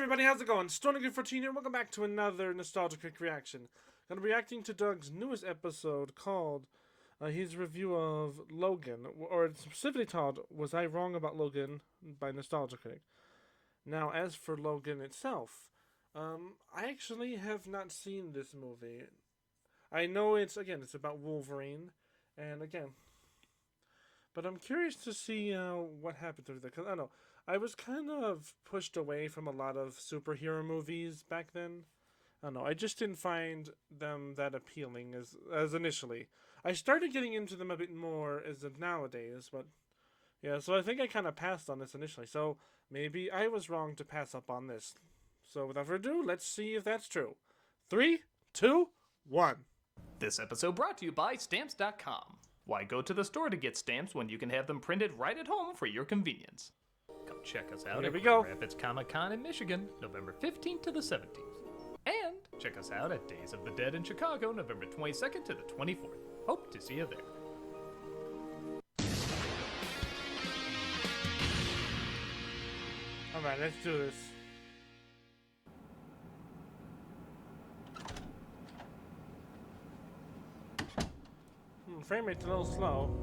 everybody, how's it going? StormeDegree 14 here. Welcome back to another Nostalgia Critic reaction. Gonna be reacting to Doug's newest episode called his review of Logan, or it's specifically titled "Was I Wrong About Logan?" by Nostalgia Critic. Now, as for Logan itself, I actually have not seen this movie. I know it's about Wolverine, and but I'm curious to see what happened to that. Cause I don't know. I was kind of pushed away from a lot of superhero movies back then. I don't know. I just didn't find them that appealing as initially. I started getting into them a bit more as of nowadays, but yeah. So I think I kind of passed on this initially. So maybe I was wrong to pass up on this. So without further ado, let's see if that's true. 3, 2, 1. This episode brought to you by Stamps.com. Why go to the store to get stamps when you can have them printed right at home for your convenience? Come check us out at Grand Rapids Comic-Con in Michigan, November 15th to the 17th. And check us out at Days of the Dead in Chicago, November 22nd to the 24th. Hope to see you there. Alright, let's do this. Frame rate's a little slow.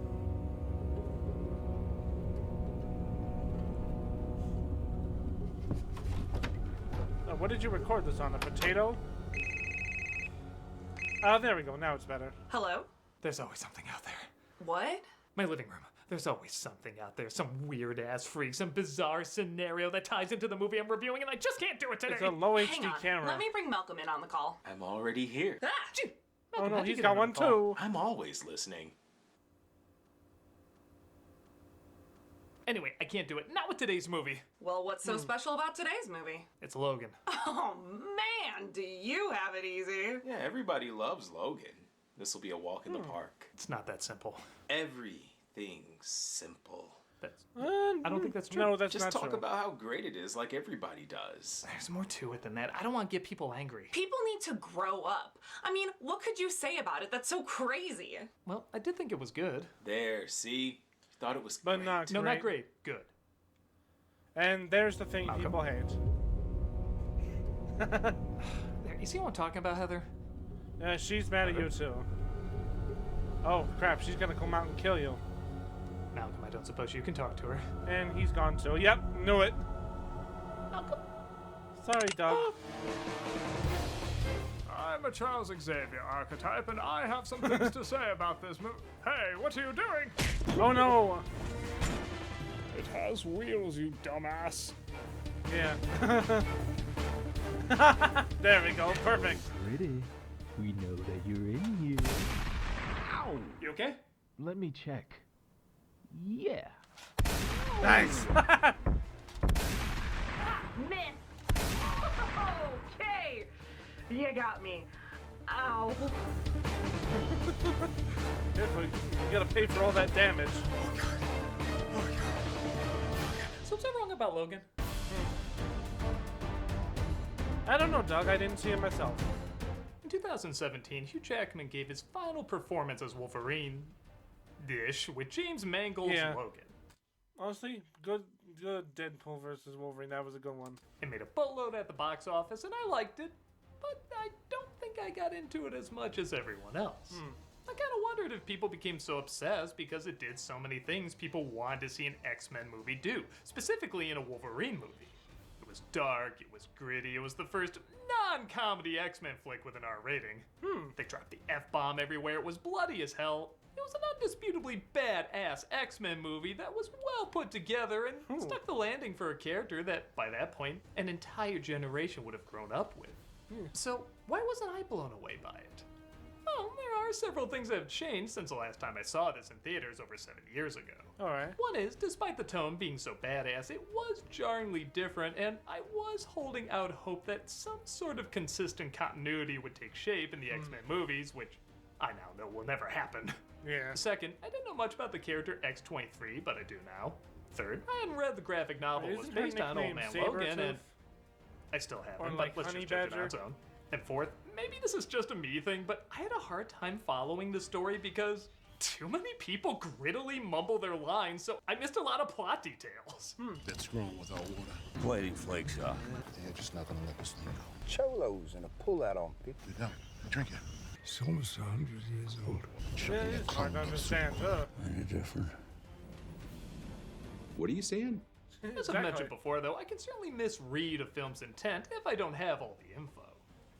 What did you record this on? A potato? Oh, there we go. Now it's better. Hello? There's always something out there. What? My living room. There's always something out there. Some weird-ass freak, some bizarre scenario that ties into the movie I'm reviewing, and I just can't do it today. It's a low Hang HD on. camera. Let me bring Malcolm in on the call. I'm already here. Ah! Oh no, he's got one too. I'm always listening. Anyway, I can't do it. Not with today's movie. Well, what's so special about today's movie? It's Logan. Oh, man, do you have it easy? Yeah, everybody loves Logan. This will be a walk in the park. It's not that simple. Everything's simple. I don't think that's true. No, that's Just not talk true. about how great it is like everybody does. There's more to it than that. I don't want to get people angry. People need to grow up. I mean, what could you say about it that's so crazy? Well, I did think it was good. There, see? Thought it was But great. not No, great. not great. Good. And there's the thing Malcolm. people hate. There, you see what I'm talking about, Heather? Yeah, she's mad at you too. Oh crap, she's gonna come out and kill you. Malcolm, I don't suppose you can talk to her. And he's gone too. Yep, knew it. Malcolm? Sorry, Doug. I'm a Charles Xavier archetype, and I have some things to say about this movie. Hey, what are you doing? Oh no! It has wheels, you dumbass. Yeah. There we go, perfect. Critic, we know that you're in here. Ow! You okay? Let me check. Yeah. Nice. Miss! Okay! You got me. Ow. Careful, you gotta pay for all that damage. So what's wrong about Logan? I don't know, Doug. I didn't see it myself. In 2017, Hugh Jackman gave his final performance as Wolverine-ish with James Mangold's Yeah. Logan. Honestly, good Deadpool versus Wolverine. That was a good one. It made a boatload at the box office, and I liked it, but I don't think I got into it as much as everyone else. I kind of wondered if people became so obsessed because it did so many things people wanted to see an X-Men movie do, specifically in a Wolverine movie. It was dark, it was gritty, it was the first non-comedy X-Men flick with an R rating. They dropped the F-bomb everywhere, it was bloody as hell. It was an undisputably badass X-Men movie that was well put together and stuck the landing for a character that, by that point, an entire generation would have grown up with. So, why wasn't I blown away by it? Well, there are several things that have changed since the last time I saw this in theaters over 7 years ago. Alright. One is, despite the tone being so badass, it was jarringly different, and I was holding out hope that some sort of consistent continuity would take shape in the X-Men movies, which I now know will never happen. Yeah. Second, I didn't know much about the character X-23, but I do now. Third, I hadn't read the graphic novel it was Isn't her based on Old nickname Man Sabretooth? Logan, and I still haven't, Or like but let's Honey just judge it on Badger? its own. And fourth, maybe this is just a me thing, but I had a hard time following the story because too many people grittily mumble their lines, so I missed a lot of plot details. That's wrong with our water. Waiting flakes are. They're just not gonna let us know. Cholos and a pull-out on people. No, drink it. It's almost 100 years old. Yeah, it's hard to understand. Any different? What are you saying? As I've mentioned before, though, I can certainly misread a film's intent if I don't have all the info.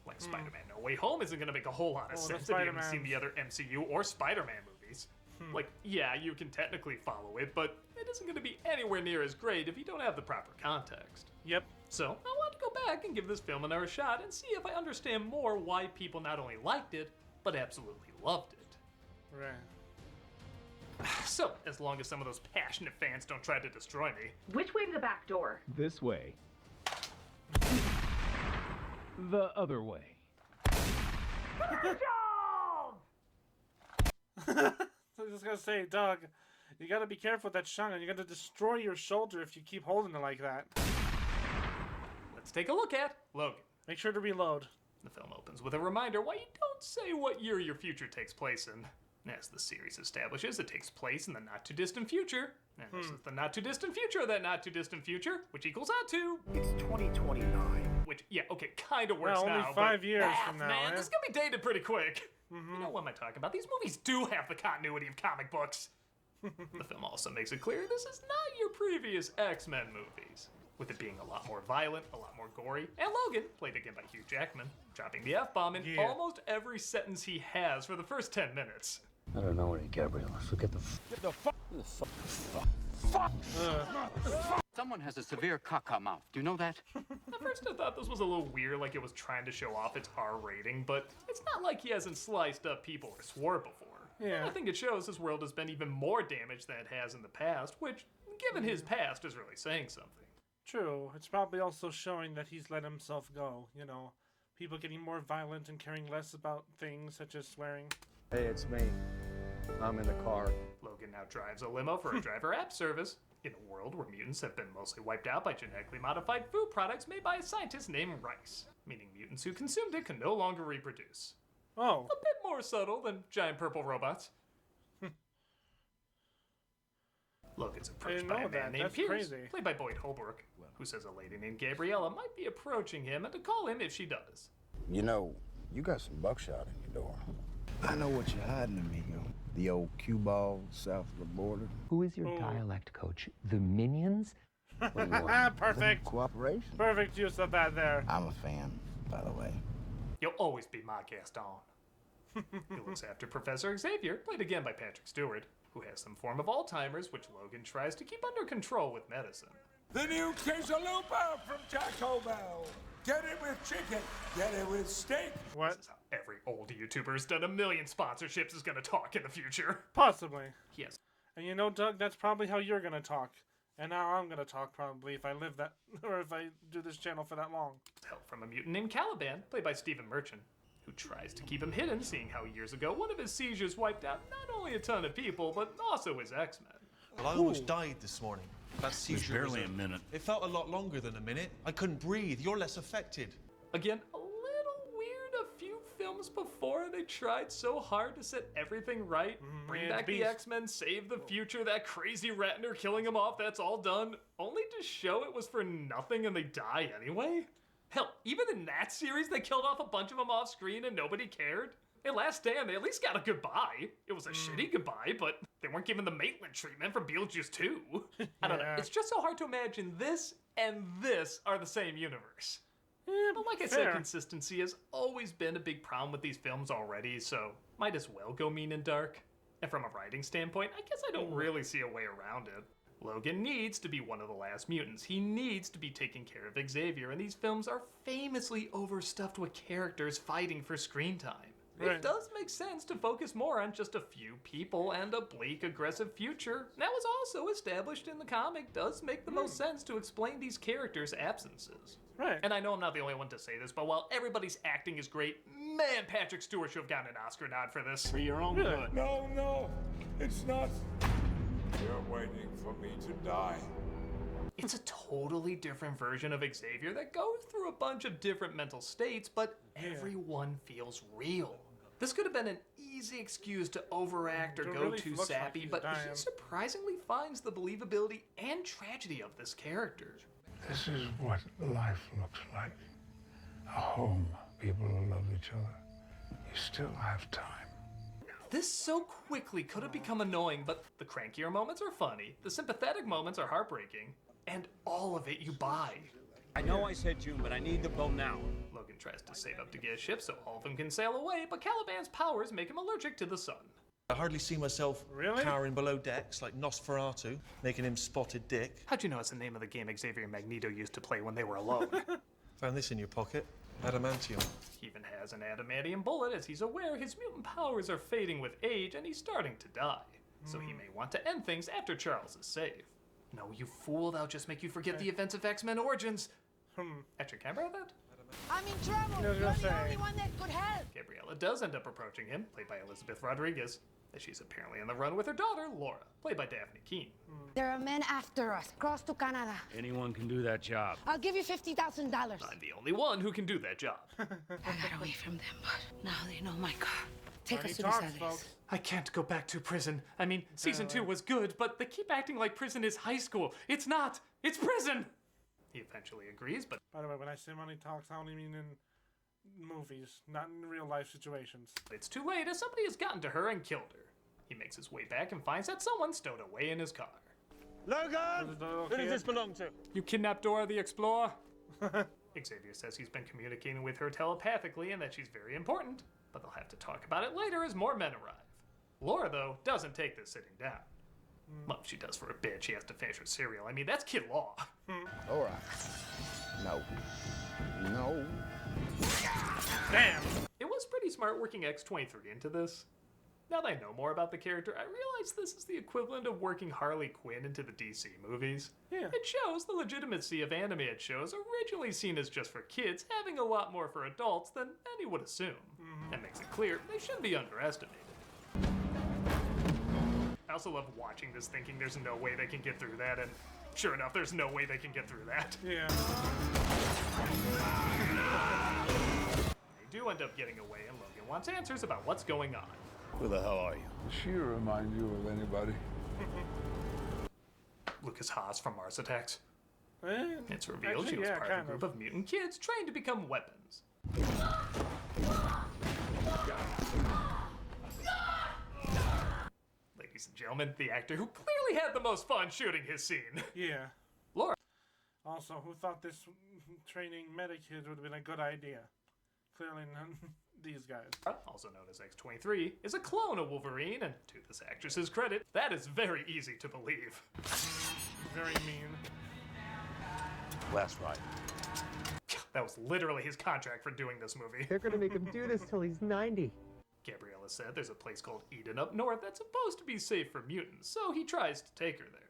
Like Spider-Man No Way Home isn't going to make a whole lot of sense if you haven't seen the other MCU or Spider-Man movies. Like, yeah, you can technically follow it, but it isn't going to be anywhere near as great if you don't have the proper context. Yep. So, I want to go back and give this film another shot and see if I understand more why people not only liked it, but absolutely loved it. Right. So, as long as some of those passionate fans don't try to destroy me. Which way's the back door? This way. The other way. I was just gonna say, Doug, you gotta be careful with that shotgun. You're gonna destroy your shoulder if you keep holding it like that. Let's take a look at Logan. Make sure to reload. The film opens with a reminder why you don't say what year your future takes place in. As the series establishes, it takes place in the not-too-distant future. And this is the not-too-distant future of that not-too-distant future, which equals out to... It's 2029. Which, yeah, okay, kind of works Well, now, only 5 years from now, man, eh? this is gonna be dated pretty quick. You know what am I talking about? These movies do have the continuity of comic books. The film also makes it clear this is not your previous X-Men movies, with it being a lot more violent, a lot more gory, and Logan, played again by Hugh Jackman, dropping the F-bomb in almost every sentence he has for the first 10 minutes. I don't know any Gabriel. Forget the Someone has a severe caca mouth. Do you know that? At first I thought this was a little weird, like it was trying to show off its R rating, but it's not like he hasn't sliced up people or swore before. Yeah. I think it shows his world has been even more damaged than it has in the past, which, given his past, is really saying something. True. It's probably also showing that he's let himself go, you know. People getting more violent and caring less about things such as swearing. Hey, it's me. I'm in the car. Logan now drives a limo for a driver app service. In a world where mutants have been mostly wiped out by genetically modified food products made by a scientist named Rice, meaning mutants who consumed it can no longer reproduce. Oh. A bit more subtle than giant purple robots. Logan's approached by a man named That's Pierce, crazy. played by Boyd Holbrook, who says a lady named Gabriella might be approaching him and to call him if she does. You know, you got some buckshot in your door. I know what you're hiding, amigo. The old cue ball south of the border. Who is your dialect coach? The Minions? Perfect. Cooperation. Perfect use of that there. I'm a fan, by the way. You'll always be my Gaston. He looks after Professor Xavier, played again by Patrick Stewart, who has some form of Alzheimer's, which Logan tries to keep under control with medicine. The new quesalupa from Taco Bell. Get it with chicken. Get it with steak. What? This is how every old YouTuber who's done a million sponsorships is gonna talk in the future. Possibly. Yes. And you know, Doug, that's probably how you're gonna talk. And now I'm gonna talk probably if I live that, or if I do this channel for that long. Help from a mutant named Caliban, played by Stephen Merchant, who tries to keep him hidden, seeing how years ago one of his seizures wiped out not only a ton of people, but also his X-Men. Well, I almost died this morning. That seizure barely a minute. It felt a lot longer than a minute. I couldn't breathe. You're less affected. Again, a little weird. A few films before, they tried so hard to set everything right. Bring yeah, back the Beast. X-Men, save the future, that crazy Ratner killing him off, that's all done. Only to show it was for nothing and they die anyway? Hell, even in that series, they killed off a bunch of them off screen and nobody cared. In Last Stand, they at least got a goodbye. It was a shitty goodbye, but they weren't given the Maitland treatment for Beetlejuice 2. I don't know. It's just so hard to imagine this and this are the same universe. But like I said, consistency has always been a big problem with these films already, so might as well go mean and dark. And from a writing standpoint, I guess I don't really see a way around it. Logan needs to be one of the last mutants. He needs to be taking care of Xavier, and these films are famously overstuffed with characters fighting for screen time. It does make sense to focus more on just a few people and a bleak, aggressive future. That was also established in the comic. Does make the most sense to explain these characters' absences. Right. And I know I'm not the only one to say this, but while everybody's acting is great, man, Patrick Stewart should have gotten an Oscar nod for this. For your own good. No, no, it's not. You're waiting for me to die. It's a totally different version of Xavier that goes through a bunch of different mental states, but everyone feels real. This could have been an easy excuse to overact or It go really too looks like sappy, he's but dying. he surprisingly finds the believability and tragedy of this character. This is what life looks like. A home, people who love each other. You still have time. This so quickly could have become annoying, but the crankier moments are funny, the sympathetic moments are heartbreaking, and all of it you buy. I know I said June, but I need the bow now. Logan tries to save up to get a ship so all of them can sail away, but Caliban's powers make him allergic to the sun. I hardly see myself Really? cowering below decks like Nosferatu, making him spotted dick. How'd you know it's the name of the game Xavier and Magneto used to play when they were alone? Found this in your pocket. Adamantium. He even has an adamantium bullet as he's aware his mutant powers are fading with age and he's starting to die. So he may want to end things after Charles is safe. No, you fool, that'll just make you forget the events of X-Men Origins. Actually, can I borrow that? I'm in trouble. I was You're gonna the say. only one that could help. Gabriella does end up approaching him, played by Elizabeth Rodriguez, as she's apparently on the run with her daughter, Laura, played by Daphne Keane. There are men after us. Cross to Canada. Anyone can do that job. I'll give you $50,000. I'm the only one who can do that job. I got away from them, but now they know my car. Take Already us to talked, Gonzales. folks. I can't go back to prison. I mean, season 2 was good, but they keep acting like prison is high school. It's not. It's prison. He eventually agrees, but By the way, when I say money talks, I only mean in movies, not in real life situations. it's too late as somebody has gotten to her and killed her. He makes his way back and finds that someone stowed away in his car. Logan! Who does this belong to? You kidnapped Dora the Explorer? Xavier says he's been communicating with her telepathically and that she's very important, but they'll have to talk about it later as more men arrive. Laura, though, doesn't take this sitting down. Well, she does for a bit. She has to finish her cereal. I mean, that's kid law. All right. No. No. Damn! It was pretty smart working X-23 into this. Now that I know more about the character, I realize this is the equivalent of working Harley Quinn into the DC movies. Yeah. It shows the legitimacy of animated shows originally seen as just for kids having a lot more for adults than any would assume. That makes it clear they shouldn't be underestimated. I also love watching this thinking there's no way they can get through that, and sure enough, there's no way they can get through that. Yeah. They do end up getting away, and Logan wants answers about what's going on. Who the hell are you? Does she remind you of anybody? Lucas Haas from Mars Attacks. Eh, It's revealed actually, she was yeah, part of a kind group of mutant kids trained to become weapons. Ladies and gentlemen, the actor who clearly had the most fun shooting his scene. Yeah. Laura. Also, who thought this training medic kid would have been a good idea? Clearly none. These guys. Also known as X-23, is a clone of Wolverine, and to this actress's credit, that is very easy to believe. Very mean. Last ride. That was literally his contract for doing this movie. They're gonna make him do this till he's 90. Gabriella said there's a place called Eden up north that's supposed to be safe for mutants, so he tries to take her there.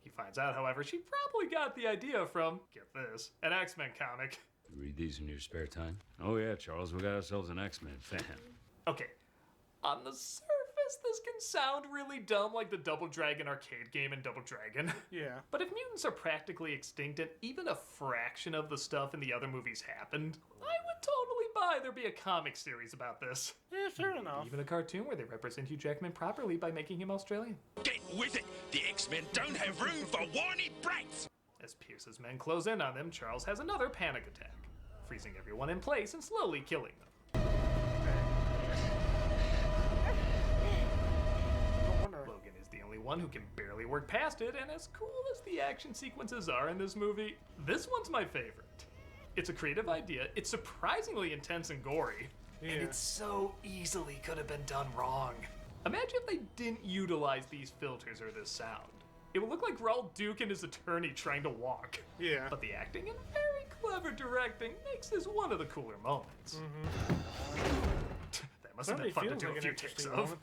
He finds out, however, she probably got the idea from, get this, an X-Men comic. You read these in your spare time? Oh yeah, Charles, we got ourselves an X-Men fan. Okay, on the surface, this can sound really dumb like the Double Dragon arcade game in Double Dragon. Yeah. But if mutants are practically extinct and even a fraction of the stuff in the other movies happened, I would totally buy there be a comic series about this. Yeah, fair enough. Even a cartoon where they represent Hugh Jackman properly by making him Australian. Get with it! The X-Men don't have room for whiny brats! As Pierce's men close in on them, Charles has another panic attack, freezing everyone in place and slowly killing them. No wonder. Logan is the only one who can barely work past it, and as cool as the action sequences are in this movie, this one's my favorite. It's a creative idea, it's surprisingly intense and gory, and Yeah. it so easily could have been done wrong. Imagine if they didn't utilize these filters or this sound. It would look like Raul Duke and his attorney trying to walk. Yeah. But the acting and very clever directing makes this one of the cooler moments. That must have been Certainly fun to feels do like a an few takes interesting of. moment.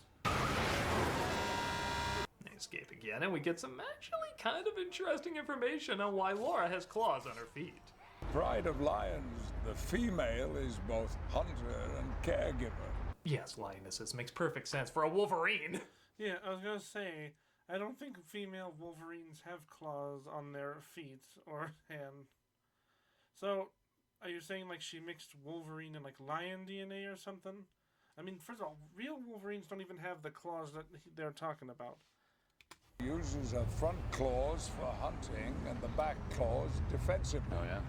They escape again, and we get some actually kind of interesting information on why Laura has claws on her feet. Pride of Lions, the female is both hunter and caregiver. Yes, lionesses makes perfect sense for a Wolverine. Yeah, I was gonna say, I don't think female Wolverines have claws on their feet or hand. So, are you saying like she mixed Wolverine and like lion DNA or something? I mean, first of all, real Wolverines don't even have the claws that they're talking about. Uses her front claws for hunting and the back claws defensively. Oh, yeah?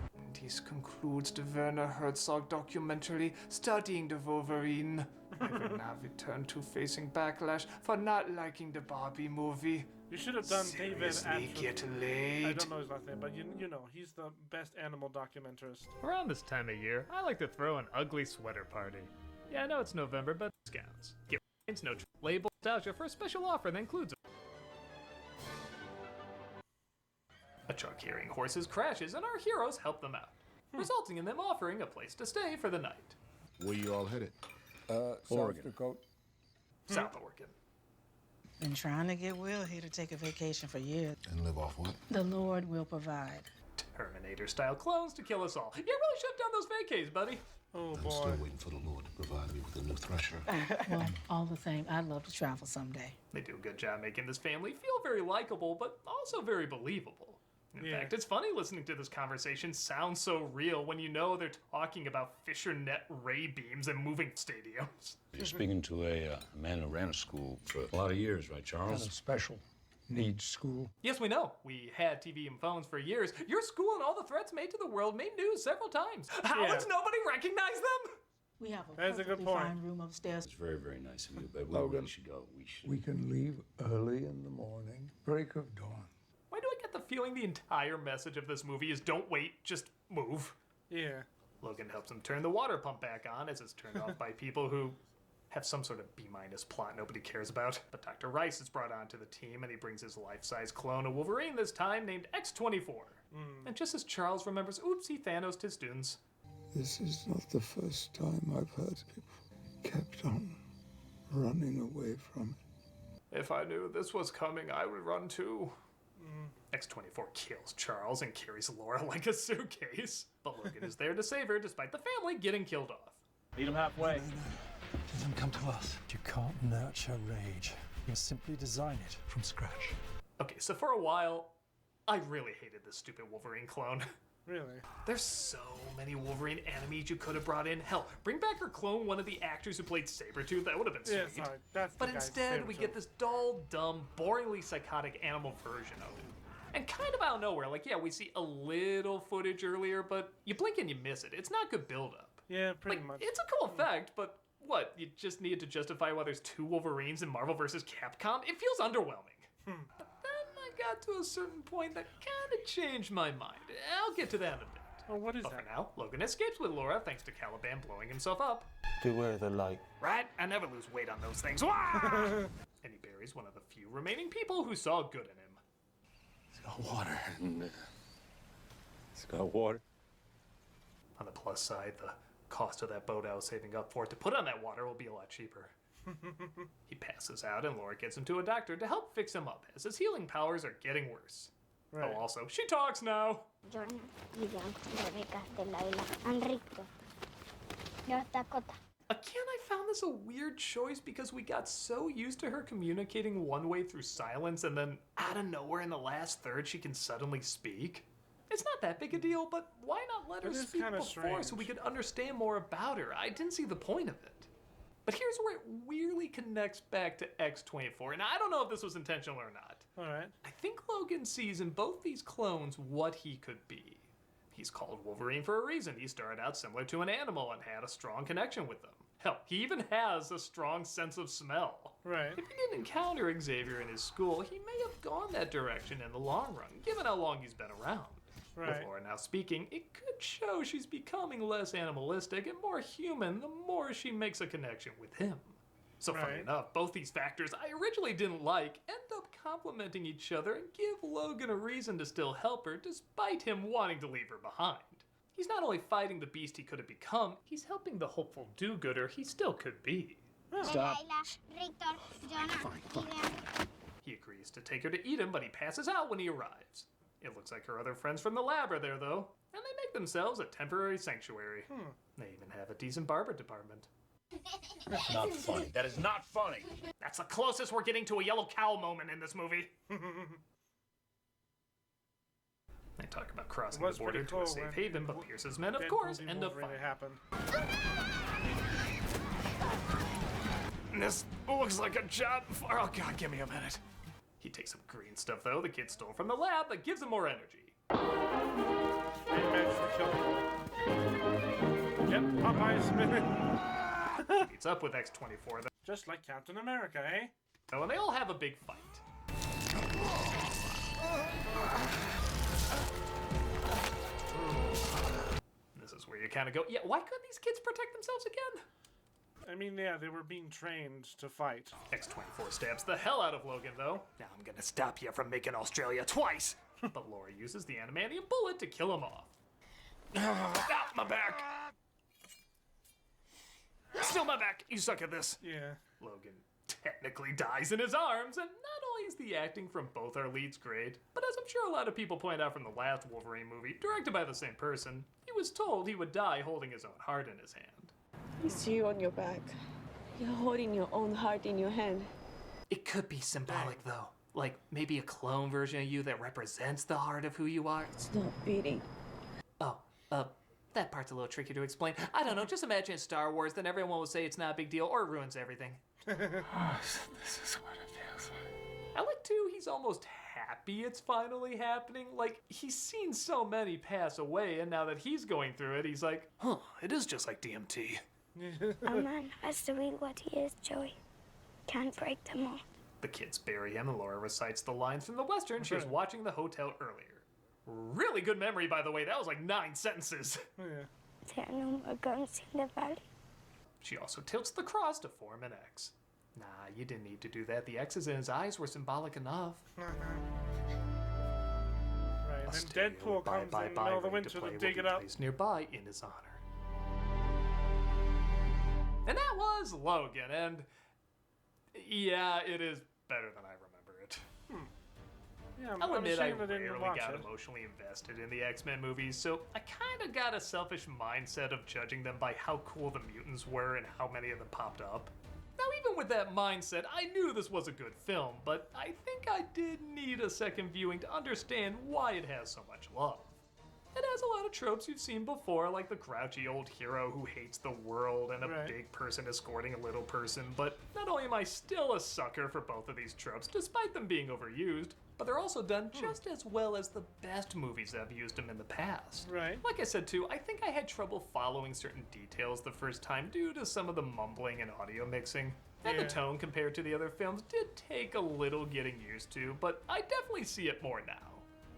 This concludes the Werner Herzog documentary, Studying the Wolverine. I will now return to facing backlash for not liking the Barbie movie. You should have done David Seriously, Attenborough. get laid. I don't know his last name, but you know, he's the best animal documentarist. Around this time of year, I like to throw an ugly sweater party. Yeah, I know it's November, but discounts. Get no label nostalgia for a special offer that includes a truck carrying horses crashes, and our heroes help them out, resulting in them offering a place to stay for the night. Where you all headed? South Dakota. South Oregon. Been trying to get Will here to take a vacation for years. And live off what? The Lord will provide. Terminator-style clones to kill us all. You really should have done those vacays, buddy. Oh I'm boy. still waiting for the Lord to provide me with a new thresher. Well, all the same, I'd love to travel someday. They do a good job making this family feel very likable, but also very believable. In fact, it's funny listening to this conversation sound so real when you know they're talking about Fisher net ray beams and moving stadiums. You're speaking to a man who ran a school for a lot of years, right, Charles? Kind of special needs school. Yes, we know. We had TV and phones for years. Your school and all the threats made to the world made news several times. How does nobody recognize them? We have a That's a good perfectly point. fine room upstairs. It's very, very nice of you, but we Logan. really should go. We can leave early in the morning, break of dawn. Why do I get the feeling the entire message of this movie is don't wait, just move? Yeah. Logan helps him turn the water pump back on as it's turned off by people who have some sort of B-minus plot nobody cares about. But Dr. Rice is brought onto the team and he brings his life-size clone of Wolverine, this time named X-24. And just as Charles remembers, oops, he Thanos'd his students. This is not the first time I've heard people kept on running away from it. If I knew this was coming, I would run too. X-24 kills Charles and carries Laura like a suitcase. But Logan is there to save her despite the family getting killed off. Meet him halfway. Let them come to us. You can't nurture rage. You simply design it from scratch. Okay, so for a while, I really hated this stupid Wolverine clone. Really? There's so many Wolverine enemies you could have brought in. Hell, bring back or clone one of the actors who played Sabretooth. That would have been sweet. Yeah, sorry. That's But the guy's instead, we favorite get too. this dull, dumb, boringly psychotic animal version of it. And kind of out of nowhere, like, yeah, we see a little footage earlier, but you blink and you miss it. It's not good build-up. Yeah, pretty Like, much. it's a cool effect, but what? You just needed to justify why there's two Wolverines in Marvel vs. Capcom? It feels underwhelming. But then I got to a certain point that kind of changed my mind. I'll get to that in a bit. Oh, what is But that? for now, Logan escapes with Laura thanks to Caliban blowing himself up. Beware the light. Right? I never lose weight on those things. Wah! And he buries one of the few remaining people who saw good in him. It's got water. And, it's got water. On the plus side, the cost of that boat I was saving up for to put on that water will be a lot cheaper. He passes out and Laura gets him to a doctor to help fix him up as his healing powers are getting worse. Right. Oh, also, she talks now. Again, I found this a weird choice because we got so used to her communicating one way through silence and then out of nowhere in the last third she can suddenly speak. It's not that big a deal, but why not let her It is speak kinda before so we could understand more about her? I didn't see the point of it. But here's where it weirdly connects back to X-24, and I don't know if this was intentional or not. Alright. I think Logan sees in both these clones what he could be. He's called Wolverine for a reason. He started out similar to an animal and had a strong connection with them. Hell, he even has a strong sense of smell. Right. If he didn't encounter Xavier in his school, he may have gone that direction in the long run, given how long he's been around. Right. With Laura now speaking, it could show she's becoming less animalistic and more human the more she makes a connection with him. So funny Right. enough, both these factors I originally didn't like end up complementing each other and give Logan a reason to still help her despite him wanting to leave her behind. He's not only fighting the beast he could have become, he's helping the hopeful do-gooder he still could be. Stop. He agrees to take her to eat him, but he passes out when he arrives. It looks like her other friends from the lab are there, though, and they make themselves a temporary sanctuary. They even have a decent barber department. Not funny. That is not funny. That's the closest we're getting to a yellow cow moment in this movie. They talk about crossing the was border pretty to a cool safe when haven, but Pierce's men, of Deadpool course, v. end up Wolverine fighting. happened. This looks like a job for... Oh god, give me a minute. He takes some green stuff though the kid stole from the lab that gives him more energy. They managed to kill him. Yep, Popeye's spinning. Meets up with X-24 though. Just like Captain America, eh? Oh, and they all have a big fight. This is where you kind of go, yeah, why couldn't these kids protect themselves again? I mean, yeah, they were being trained to fight. X-24 stabs the hell out of Logan, though. Now I'm gonna stop you from making Australia twice! But Laura uses the adamantium bullet to kill him off. Stop my back! Still my back! You suck at this! Yeah. Logan technically dies in his arms, and not only is the acting from both our leads great, but as I'm sure a lot of people point out from the last Wolverine movie, directed by the same person, he was told he would die holding his own heart in his hand. It's you on your back. You're holding your own heart in your hand. It could be symbolic, though. Like, maybe a clone version of you that represents the heart of who you are. It's not beating. Oh, that part's a little tricky to explain. I don't know, just imagine it's Star Wars, then everyone will say it's not a big deal, or it ruins everything. This is what it feels like. I like, too, he's almost happy it's finally happening. Like, he's seen so many pass away, and now that he's going through it, he's like, huh, it is just like DMT. A man has to be what he is, Joey. Can't break them all. The kids bury him, and Laura recites the lines from the Western she was watching the hotel earlier. Really good memory, by the way. That was like 9 sentences. Yeah. There are no more guns in the valley. She also tilts the cross to form an X. Nah, you didn't need to do that. The X's in his eyes were symbolic enough. Right, and then Deadpool comes in the middle of the winter to dig it up. Nearby in his honor. And that was Logan, and yeah, it is better than I remember it. Yeah, I'll admit I ashamed didn't rarely watch got it. emotionally invested in the X-Men movies, so I kind of got a selfish mindset of judging them by how cool the mutants were and how many of them popped up. Now, even with that mindset, I knew this was a good film, but I think I did need a second viewing to understand why it has so much love. It has a lot of tropes you've seen before, like the grouchy old hero who hates the world and a big person escorting a little person, but not only am I still a sucker for both of these tropes, despite them being overused, but they're also done just as well as the best movies that have used them in the past. Right. Like I said too, I think I had trouble following certain details the first time due to some of the mumbling and audio mixing. And the tone compared to the other films did take a little getting used to, but I definitely see it more now.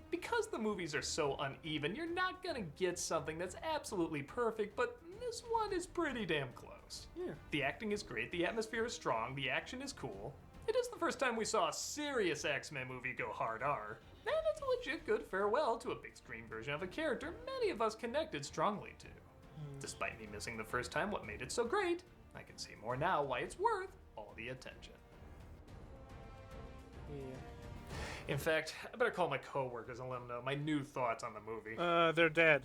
Because the movies are so uneven, you're not gonna get something that's absolutely perfect, but this one is pretty damn close. Yeah. The acting is great, the atmosphere is strong, the action is cool. It is the first time we saw a serious X-Men movie go hard R, and it's a legit good farewell to a big screen version of a character many of us connected strongly to. Despite me missing the first time what made it so great, I can see more now why it's worth all the attention. Yeah. In fact, I better call my coworkers and let them know my new thoughts on the movie. They're dead.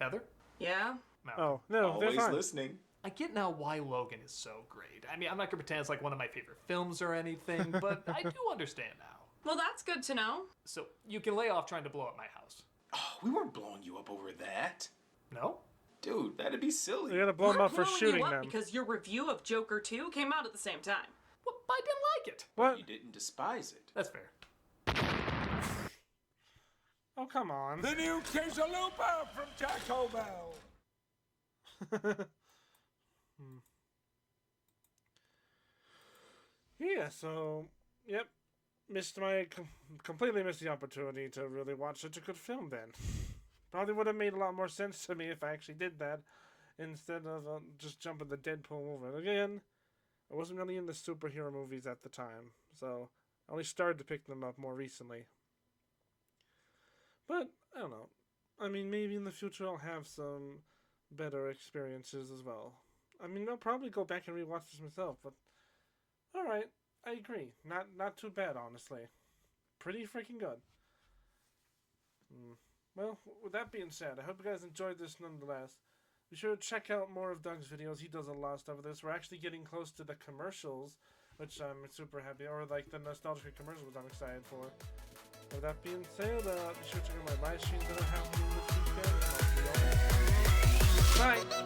Heather? Yeah? Oh, no, they're Always fine. listening. I get now why Logan is so great. I mean, I'm not gonna pretend it's like one of my favorite films or anything, but I do understand now. Well, that's good to know. So, you can lay off trying to blow up my house. Oh, we weren't blowing you up over that. No? Dude, that'd be silly. They gotta blow them We're up for blowing shooting you up them. because your review of Joker 2 came out at the same time. Well, I didn't like it. What? You didn't despise it. That's fair. Oh, come on. The new Quesalupa from Taco Bell. Yeah, so, yep. Completely missed the opportunity to really watch such a good film then. Probably would have made a lot more sense to me if I actually did that instead of just jumping the Deadpool over. Again, I wasn't really into superhero movies at the time, so I only started to pick them up more recently. But, I don't know. I mean, maybe in the future I'll have some better experiences as well. I mean, I'll probably go back and rewatch this myself, but alright, I agree. Not too bad, honestly. Pretty freaking good. Well, with that being said, I hope you guys enjoyed this nonetheless. Be sure to check out more of Doug's videos. He does a lot of stuff with this. We're actually getting close to the commercials, which I'm super happy, or like the nostalgic commercials I'm excited for. With that being said, be sure to check out my live streams that are happening this weekend. And I'll see y'all next time. Bye!